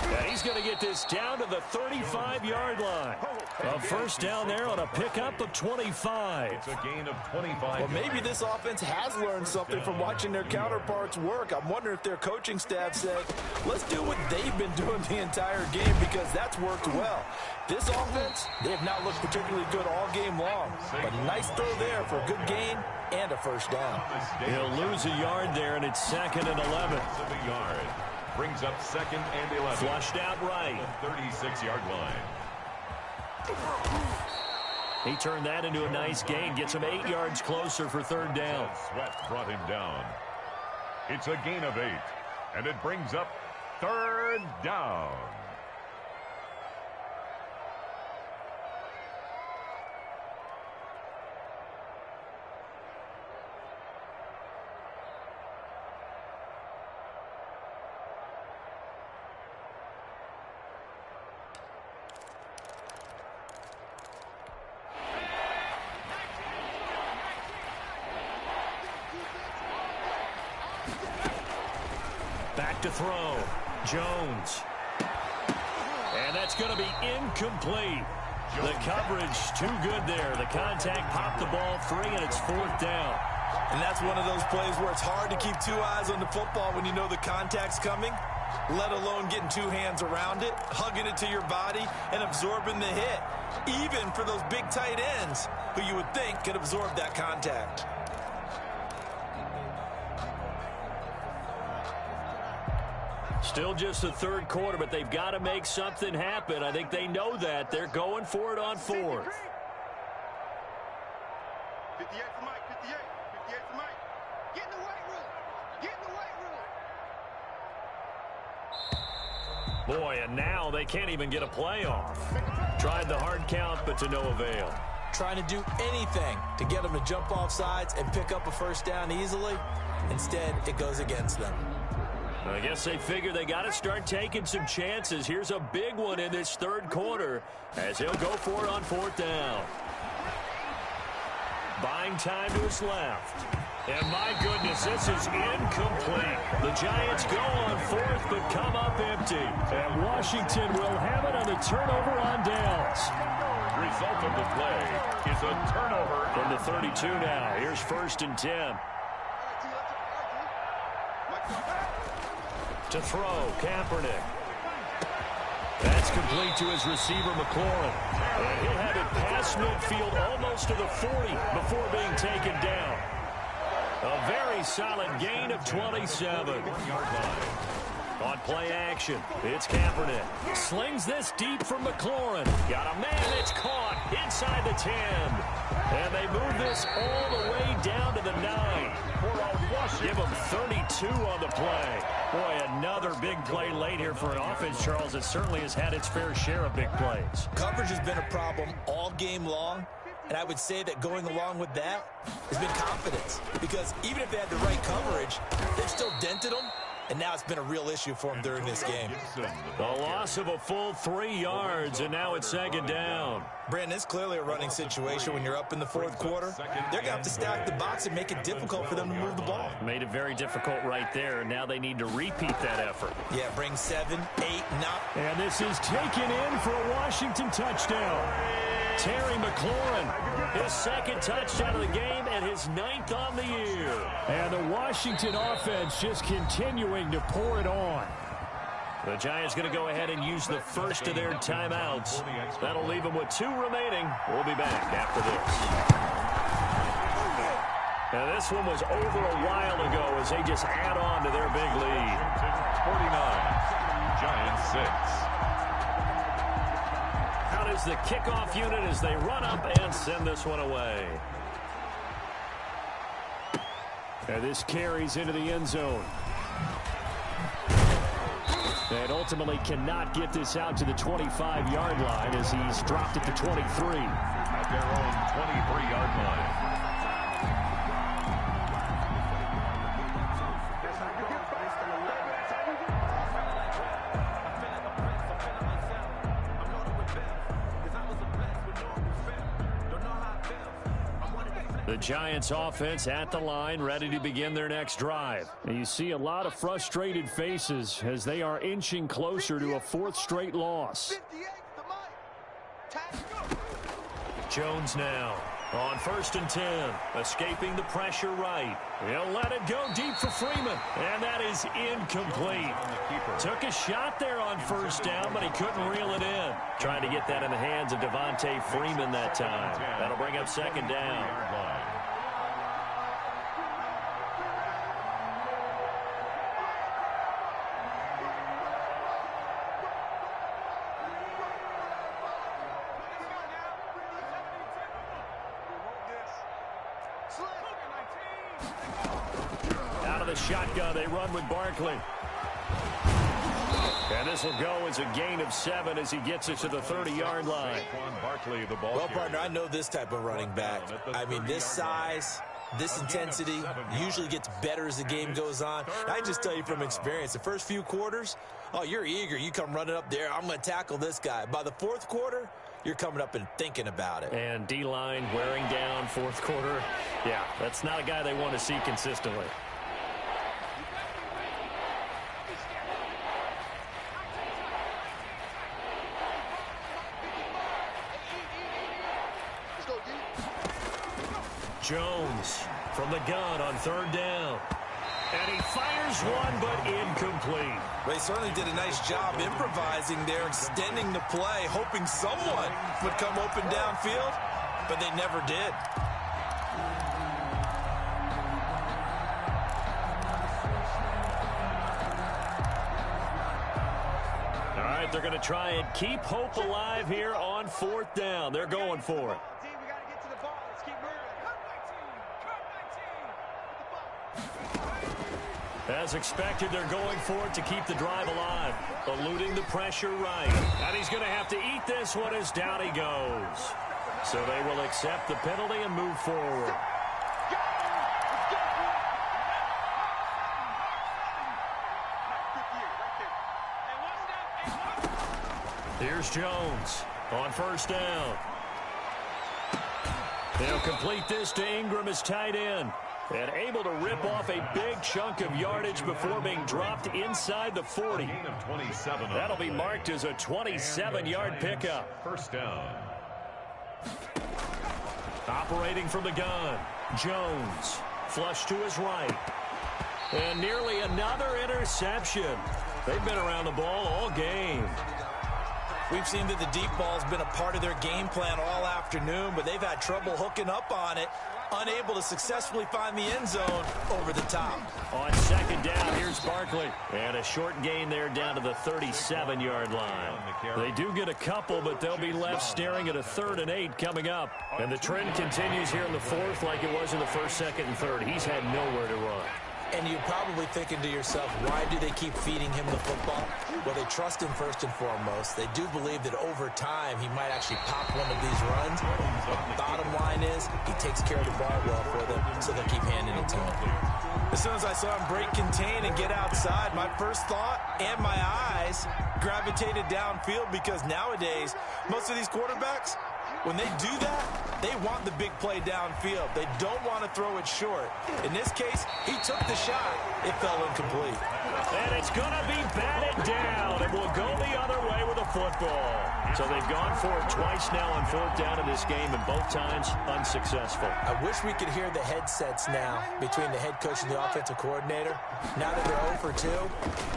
Speaker 1: And he's going to get this down to the 35-yard line. A first down there on a pickup of 25.
Speaker 4: It's a gain of 25.
Speaker 2: Well, maybe this offense has learned something from watching their counterparts work. I'm wondering if their coaching staff said, let's do what they've been doing the entire game, because that's worked well. This offense, they have not looked particularly good all game long. But a nice throw there for a good gain and a first down.
Speaker 1: He'll lose a yard there, and it's 2nd and 11.
Speaker 4: A yard. Brings up 2nd and 11.
Speaker 1: Flushed out right.
Speaker 4: The 36-yard line.
Speaker 1: He turned that into a nice gain. Gets him 8 yards closer for 3rd down.
Speaker 4: Sweat brought him down. It's a gain of 8. And it brings up 3rd down.
Speaker 1: Back to throw. Jones. And that's going to be incomplete. The coverage too good there. The contact popped the ball free, and it's 4th down.
Speaker 2: And that's one of those plays where it's hard to keep 2 eyes on the football when you know the contact's coming, let alone getting 2 hands around it, hugging it to your body, and absorbing the hit. Even for those big tight ends who you would think could absorb that contact.
Speaker 1: Still just the 3rd quarter, but they've got to make something happen. I think they know that. They're going for it on 4th.
Speaker 6: 58 to Mike, 58 to Mike. Get in the weight room. Get in the weight room.
Speaker 1: Boy, and now they can't even get a play off. Tried the hard count, but to no avail.
Speaker 2: Trying to do anything to get them to jump off sides and pick up a first down easily. Instead, it goes against them.
Speaker 1: I guess they figure they got to start taking some chances. Here's a big one in this 3rd quarter as he'll go for it on 4th down. Buying time to his left. And my goodness, this is incomplete. The Giants go on 4th but come up empty.
Speaker 3: And Washington will have it on the turnover on downs.
Speaker 4: Result of the play is a turnover.
Speaker 1: From the 32 now. Here's 1st and 10. To throw, Kaepernick. That's complete to his receiver, McLaurin. And he'll have it past midfield almost to the 40 before being taken down. A very solid gain of 27. On play action, it's Kaepernick. Slings this deep from McLaurin. Got a man, it's caught inside the 10. And they move this all the way down to the 9. Give them 32 on the play. Boy, another big play late here for an offense, Charles, that certainly has had its fair share of big plays.
Speaker 2: Coverage has been a problem all game long, and I would say that going along with that has been confidence. Because even if they had the right coverage, they've still dented them, and now it's been a real issue for them during this game.
Speaker 1: A loss of a full 3 yards, and now it's 2nd down.
Speaker 2: Brandon, it's clearly a running situation when you're up in the 4th quarter. They're going to have to stack the box and make it difficult for them to move the ball.
Speaker 1: Made it very difficult right there. Now they need to repeat that effort.
Speaker 2: Yeah, bring 7, 8, 9.
Speaker 3: And this is taken in for a Washington touchdown.
Speaker 1: Terry McLaurin, his 2nd touchdown of the game and his 9th on the year.
Speaker 3: And the Washington offense just continuing to pour it on.
Speaker 1: The Giants going to go ahead and use the first of their timeouts. That'll leave them with 2 remaining. We'll be back after this. Now this one was over a while ago as they just add on to their big lead.
Speaker 4: 49, Giants 6.
Speaker 1: Out is the kickoff unit as they run up and send this one away.
Speaker 3: And this carries into the end zone. And ultimately cannot get this out to the 25-yard line as he's dropped at the 23.
Speaker 4: At their own 23-yard line.
Speaker 3: The Giants offense at the line, ready to begin their next drive. And you see a lot of frustrated faces as they are inching closer to a fourth straight loss.
Speaker 1: Jones now on 1st and 10, escaping the pressure right. He'll let it go deep for Freeman, and that is incomplete. Took a shot there on 1st down, but he couldn't reel it in. Trying to get that in the hands of Devontae Freeman that time. That'll bring up 2nd down.
Speaker 3: Out of the shotgun, they run with Barkley. And this will go as a gain of 7 as he gets it to the 30-yard line.
Speaker 2: Well, partner, I know this type of running back. I mean, this size, this intensity usually gets better as the game goes on. I just tell you from experience, the first few quarters, oh, you're eager. You come running up there, I'm going to tackle this guy. By the 4th quarter, you're coming up and thinking about it.
Speaker 3: And D-line wearing down 4th quarter. Yeah, that's not a guy they want to see consistently.
Speaker 1: Jones from the gun on 3rd down. And he fires one, but incomplete.
Speaker 2: They certainly did a nice job improvising there, extending the play, hoping someone would come open downfield, but they never did.
Speaker 3: All right, they're going to try and keep hope alive here on 4th down. They're going for it. As expected, they're going for it to keep the drive alive. Eluding the pressure right. And he's going to have to eat this one as down he goes. So they will accept the penalty and move forward. Here's Jones on 1st down. They'll complete this to Ingram as tight end. And able to rip off a big chunk of yardage before being dropped inside the 40. That'll be marked as a 27-yard pickup.
Speaker 4: 1st down.
Speaker 1: Operating from the gun, Jones. Flush to his right. And nearly another interception. They've been around the ball all game.
Speaker 2: We've seen that the deep ball's been a part of their game plan all afternoon, but they've had trouble hooking up on it, unable to successfully find the end zone over the top.
Speaker 3: On 2nd down, here's Barkley. And a short gain there down to the 37-yard line. They do get a couple, but they'll be left staring at a 3rd and 8 coming up. And the trend continues here in the 4th like it was in the 1st, 2nd, and 3rd. He's had nowhere to run.
Speaker 2: And you're probably thinking to yourself, why do they keep feeding him the football? Well, they trust him first and foremost. They do believe that over time he might actually pop one of these runs. But bottom line is he takes care of the ball well for them, so they'll keep handing it to him. As soon as I saw him break contain and get outside, my first thought and my eyes gravitated downfield, because nowadays most of these quarterbacks, when they do that, they want the big play downfield. They don't want to throw it short. In this case, he took the shot. It fell incomplete.
Speaker 3: And it's going to be batted down. It will go the other way with a football. So they've gone for it twice now on 4th down in this game, and both times unsuccessful.
Speaker 2: I wish we could hear the headsets now between the head coach and the offensive coordinator. Now that they're 0 for 2,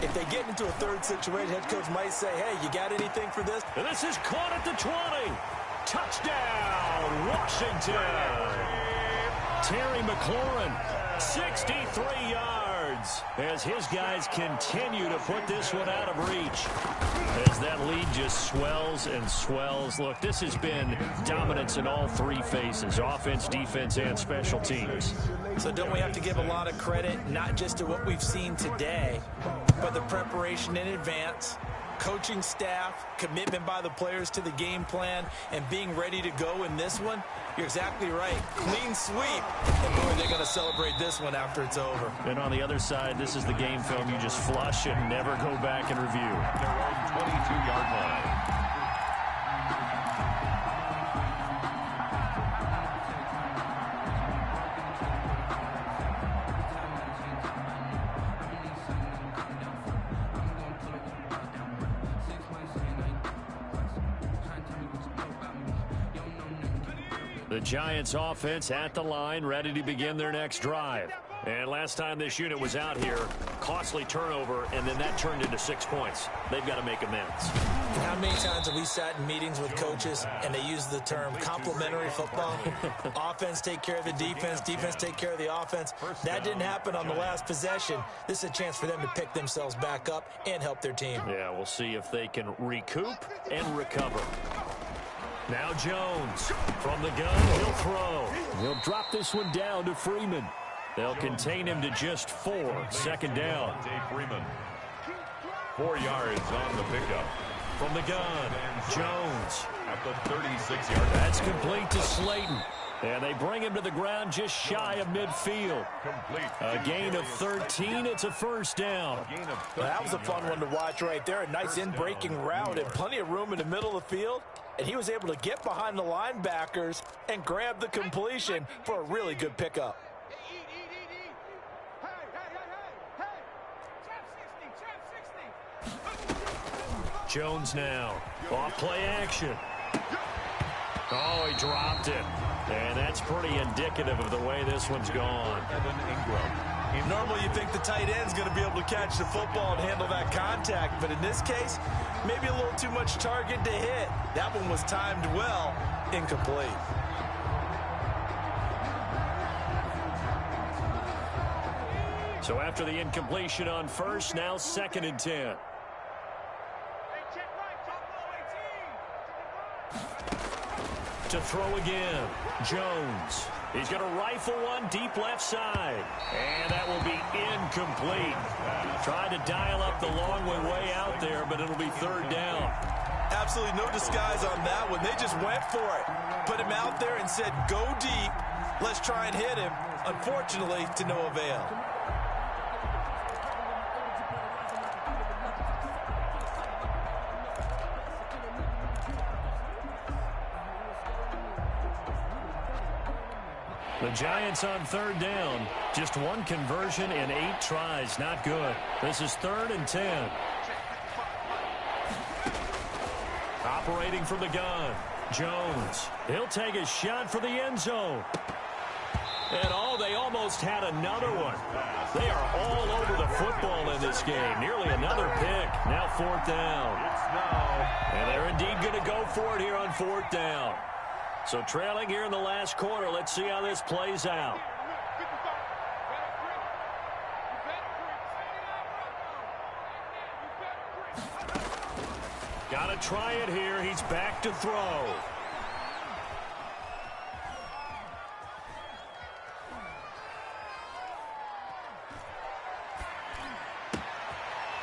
Speaker 2: if they get into a 3rd situation, head coach might say, hey, you got anything for this?
Speaker 3: And this is caught at the 20. Touchdown, Washington. Terry McLaurin, 63 yards, as his guys continue to put this one out of reach. As that lead just swells and swells. Look, this has been dominance in all 3 phases, offense, defense, and special teams.
Speaker 2: So don't we have to give a lot of credit, not just to what we've seen today, but the preparation in advance, coaching staff, commitment by the players to the game plan, and being ready to go in this one? You're exactly right. Clean sweep. And boy, they're going to celebrate this one after it's over.
Speaker 3: And on the other side, this is the game film you just flush and never go back and review.
Speaker 4: Their own 22-yard line.
Speaker 3: The Giants offense at the line, ready to begin their next drive. And last time this unit was out here, costly turnover, and then that turned into 6 points. They've got to make amends.
Speaker 2: How many times have we sat in meetings with coaches and they use the term complementary football? Offense take care of the defense, defense take care of the offense. That didn't happen on the last possession. This is a chance for them to pick themselves back up and help their team.
Speaker 3: Yeah, we'll see if they can recoup and recover. Now Jones from the gun, he'll throw. He'll drop this one down to Freeman. They'll contain him to just 4. Second down.
Speaker 4: Freeman. 4 yards on the pickup.
Speaker 3: From the gun, Jones.
Speaker 4: At the 36-yard line.
Speaker 3: That's complete to Slayton. And they bring him to the ground just shy of midfield.
Speaker 4: Complete.
Speaker 3: A gain of 13. It's a first down.
Speaker 2: Well, that was a fun one to watch right there. A nice in-breaking route and plenty of room in the middle of the field. And he was able to get behind the linebackers and grab the completion for a really good pickup.
Speaker 3: Jones now. Off play action. Oh, he dropped it. And that's pretty indicative of the way this one's gone.
Speaker 2: Normally you think the tight end's going to be able to catch the football and handle that contact, but in this case, maybe a little too much target to hit. That one was timed well, incomplete.
Speaker 3: So after the incompletion on first, now 2nd and 10. To throw again, Jones. He's going to rifle one deep left side. And that will be incomplete. Tried to dial up the long way out there, but it'll be 3rd down.
Speaker 2: Absolutely no disguise on that one. They just went for it. Put him out there and said, go deep. Let's try and hit him. Unfortunately, to no avail.
Speaker 3: The Giants on 3rd down. Just 1 conversion in 8 tries. Not good. This is 3rd and 10. Operating from the gun. Jones. He'll take a shot for the end zone. And they almost had another one. They are all over the football in this game. Nearly another pick. Now 4th down. And they're indeed going to go for it here on 4th down. So trailing here in the last quarter. Let's see how this plays out. Got to try it here. He's back to throw.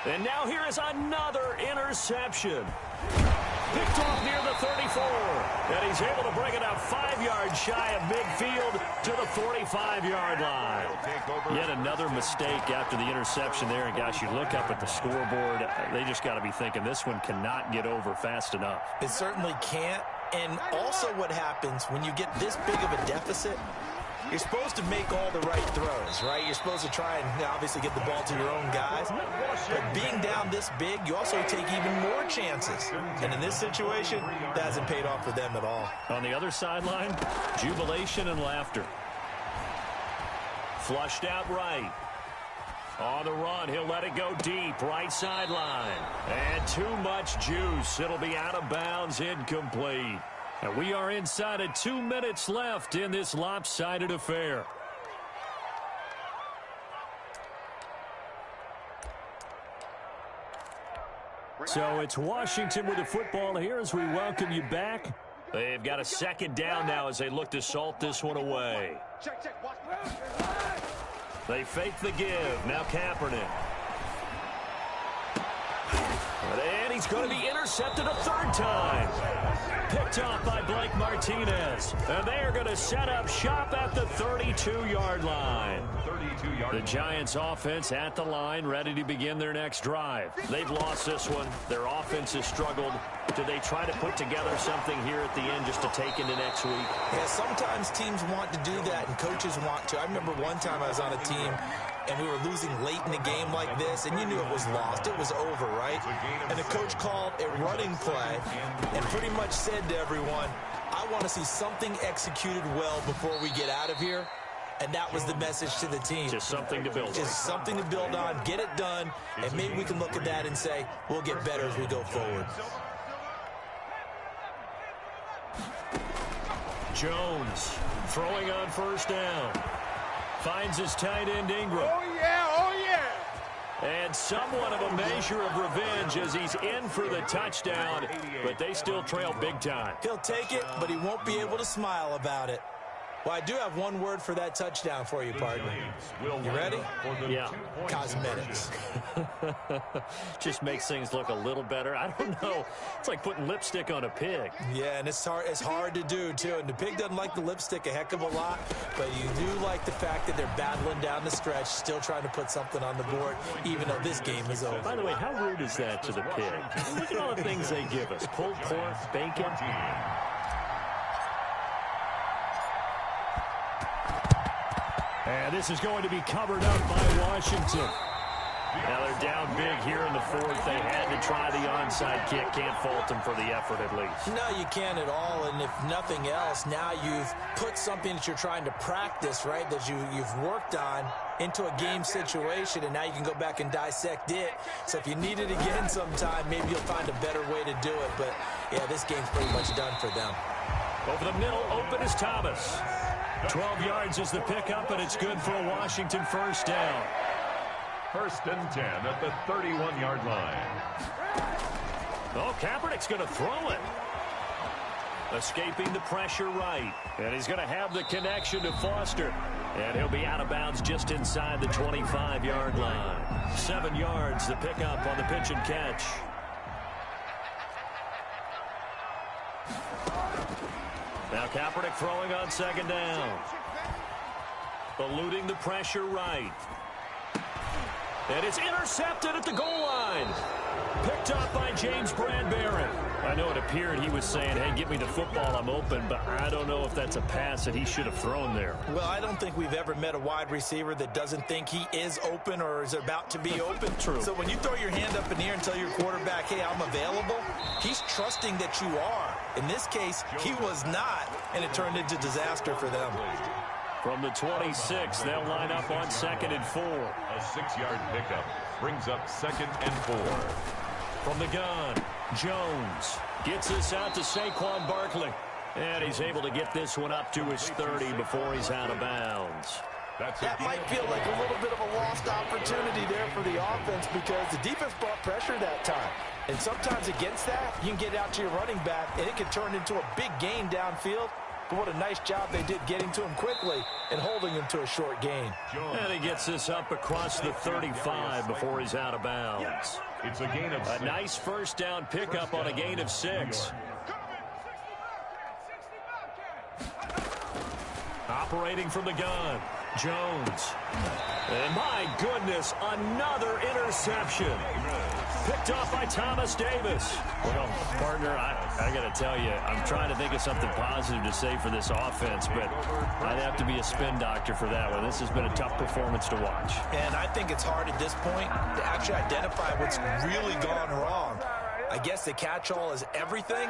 Speaker 3: And now here is another interception. Picked off near the 34. And he's able to bring it up 5 yards shy of midfield to the 45-yard line. Yet another mistake after the interception there. And, gosh, you look up at the scoreboard. They just got to be thinking this one cannot get over fast enough.
Speaker 2: It certainly can't. And also what happens when you get this big of a deficit, you're supposed to make all the right throws, right? You're supposed to try and obviously get the ball to your own guys. But being down this big, you also take even more chances. And in this situation, that hasn't paid off for them at all.
Speaker 3: On the other sideline, jubilation and laughter. Flushed out right. On the run, he'll let it go deep, right sideline. And too much juice. It'll be out of bounds, incomplete. And we are inside of 2 minutes left in this lopsided affair. So it's Washington with the football here as we welcome you back. They've got a 2nd down now as they look to salt this one away. They fake the give. Now Kaepernick. And he's going to be intercepted a 3rd time. Picked off by Blake Martinez. And they are going to set up shop at the 32-yard line. The Giants offense at the line, ready to begin their next drive. They've lost this one. Their offense has struggled. Do they try to put together something here at the end just to take into next week?
Speaker 2: Yeah, sometimes teams want to do that and coaches want to. I remember one time I was on a team and we were losing late in a game like this, and you knew it was lost. It was over, right? And the coach called a running play and pretty much said to everyone, I I want to see something executed well before we get out of here. And that was the message to the team.
Speaker 3: Just something to build on.
Speaker 2: Just something to build on, get it done, and maybe we can look at that and say, we'll get better as we go forward.
Speaker 1: Jones throwing on first down. Finds his tight end Ingram.
Speaker 6: Oh, yeah, oh, yeah.
Speaker 1: And somewhat of a measure of revenge as he's in for the touchdown, but they still trail big time.
Speaker 2: He'll take it, but he won't be able to smile about it. Well, I do have one word for that touchdown for you, partner. You ready?
Speaker 3: Yeah.
Speaker 2: Cosmetics.
Speaker 3: Just makes things look a little better. I don't know. It's like putting lipstick on a pig.
Speaker 2: Yeah, and it's hard to do, too. And the pig doesn't like the lipstick a heck of a lot, but you do like the fact that they're battling down the stretch, still trying to put something on the board, even though this game is over.
Speaker 3: By the way, how rude is that to the pig? Look at all the things they give us. Pulled pork, bacon.
Speaker 1: And this is going to be covered up by Washington.
Speaker 3: Now they're down big here in the fourth. They had to try the onside kick. Can't fault them for the effort at least.
Speaker 2: No, you can't at all. And if nothing else, now you've put something that you're trying to practice, right, that you've worked on into a game situation, and now you can go back and dissect it. So if you need it again sometime, maybe you'll find a better way to do it. But, yeah, this game's pretty much done for them.
Speaker 1: Over the middle, open is Thomas. 12 yards is the pickup, and it's good for a Washington first down.
Speaker 4: First and 10 at the 31-yard line.
Speaker 1: Oh, Kaepernick's going to throw it. Escaping the pressure right. And he's going to have the connection to Foster. And he'll be out of bounds just inside the 25-yard line. 7 yards, the pickup on the pitch and catch. Now Kaepernick throwing on second down. Eluding the pressure right. And it's intercepted at the goal line. Picked up by James Bradbury.
Speaker 3: I know it appeared he was saying, hey, give me the football, I'm open, but I don't know if that's a pass that he should have thrown there.
Speaker 2: Well, I don't think we've ever met a wide receiver that doesn't think he is open or is about to be open.
Speaker 3: True.
Speaker 2: So when you throw your hand up in the air and tell your quarterback, hey, I'm available, he's trusting that you are. In this case, he was not, and it turned into disaster for them.
Speaker 1: From the 26, they'll line up on 2nd and 4.
Speaker 4: A 6-yard pickup brings up 2nd and 4.
Speaker 1: From the gun, Jones gets this out to Saquon Barkley. And he's able to get this one up to his 30 before he's out of bounds.
Speaker 2: That might feel like a little bit of a lost opportunity there for the offense because the defense brought pressure that time. And sometimes against that, you can get out to your running back, and it can turn into a big gain downfield. But what a nice job they did getting to him quickly and holding him to a short gain.
Speaker 1: And he gets this up across the 35 before he's out of bounds.
Speaker 4: It's a gain of 6.
Speaker 1: A nice first down pickup on a gain of 6. Operating from the gun, Jones. And my goodness, another interception. Picked off by Thomas Davis.
Speaker 3: Well, partner, I got to tell you, I'm trying to think of something positive to say for this offense, but I'd have to be a spin doctor for that one. This has been a tough performance to watch.
Speaker 2: And I think it's hard at this point to actually identify what's really gone wrong. I guess the catch-all is everything.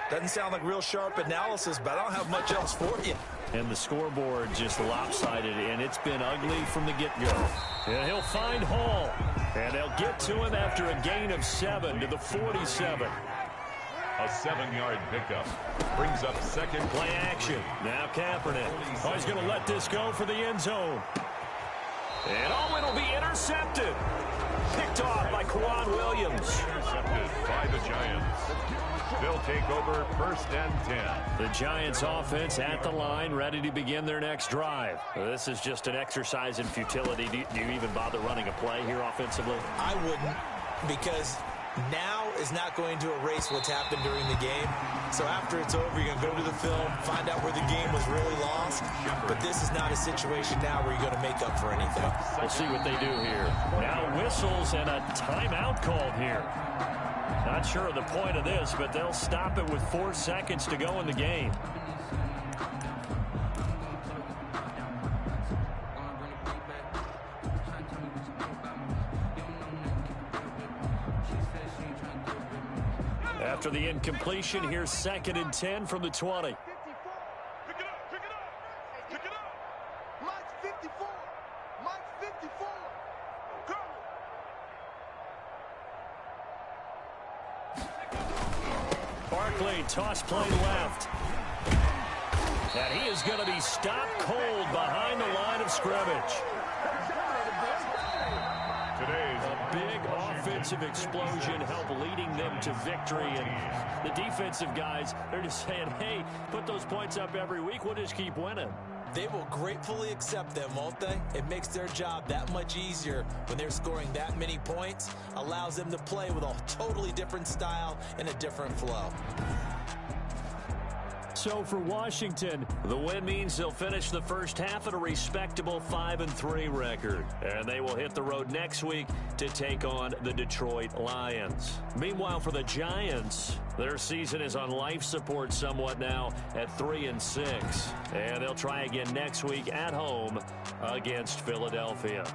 Speaker 2: Doesn't sound like real sharp analysis, but I don't have much else for you.
Speaker 3: And the scoreboard just lopsided, and it's been ugly from the get-go.
Speaker 1: And he'll find Hall. And they'll get to him after a gain of 7 to the 47.
Speaker 4: A 7-yard pickup brings up 2nd.
Speaker 1: Play action. Now Kaepernick. Oh, he's going to let this go for the end zone. And oh, it'll be intercepted. Picked off by Quan Williams.
Speaker 4: Intercepted by the Giants. They'll take over 1st and 10.
Speaker 3: The Giants offense at the line, ready to begin their next drive. This is just an exercise in futility. Do you even bother running a play here offensively?
Speaker 2: I wouldn't, because now is not going to erase what's happened during the game. So after it's over, you're going to go to the film, find out where the game was really lost. But this is not a situation now where you're going to make up for anything.
Speaker 3: We'll see what they do here.
Speaker 1: Now whistles and a timeout called here. Not sure of the point of this, but they'll stop it with 4 seconds to go in the game. After the incompletion, here's 2nd and 10 from the 20. Barkley, toss play left. And he is going to be stopped cold behind the line of scrimmage.
Speaker 4: Today's
Speaker 1: A big offensive explosion helped leading them to victory. And the defensive guys, they're just saying, hey, put those points up every week. We'll just keep winning.
Speaker 2: They will gratefully accept them, won't they? It makes their job that much easier when they're scoring that many points. Allows them to play with a totally different style and a different flow.
Speaker 3: So for Washington,
Speaker 1: the win means they'll finish the first half at a respectable 5-3 record. And they will hit the road next week to take on the Detroit Lions. Meanwhile, for the Giants, their season is on life support somewhat now at 3-6. And they'll try again next week at home against Philadelphia.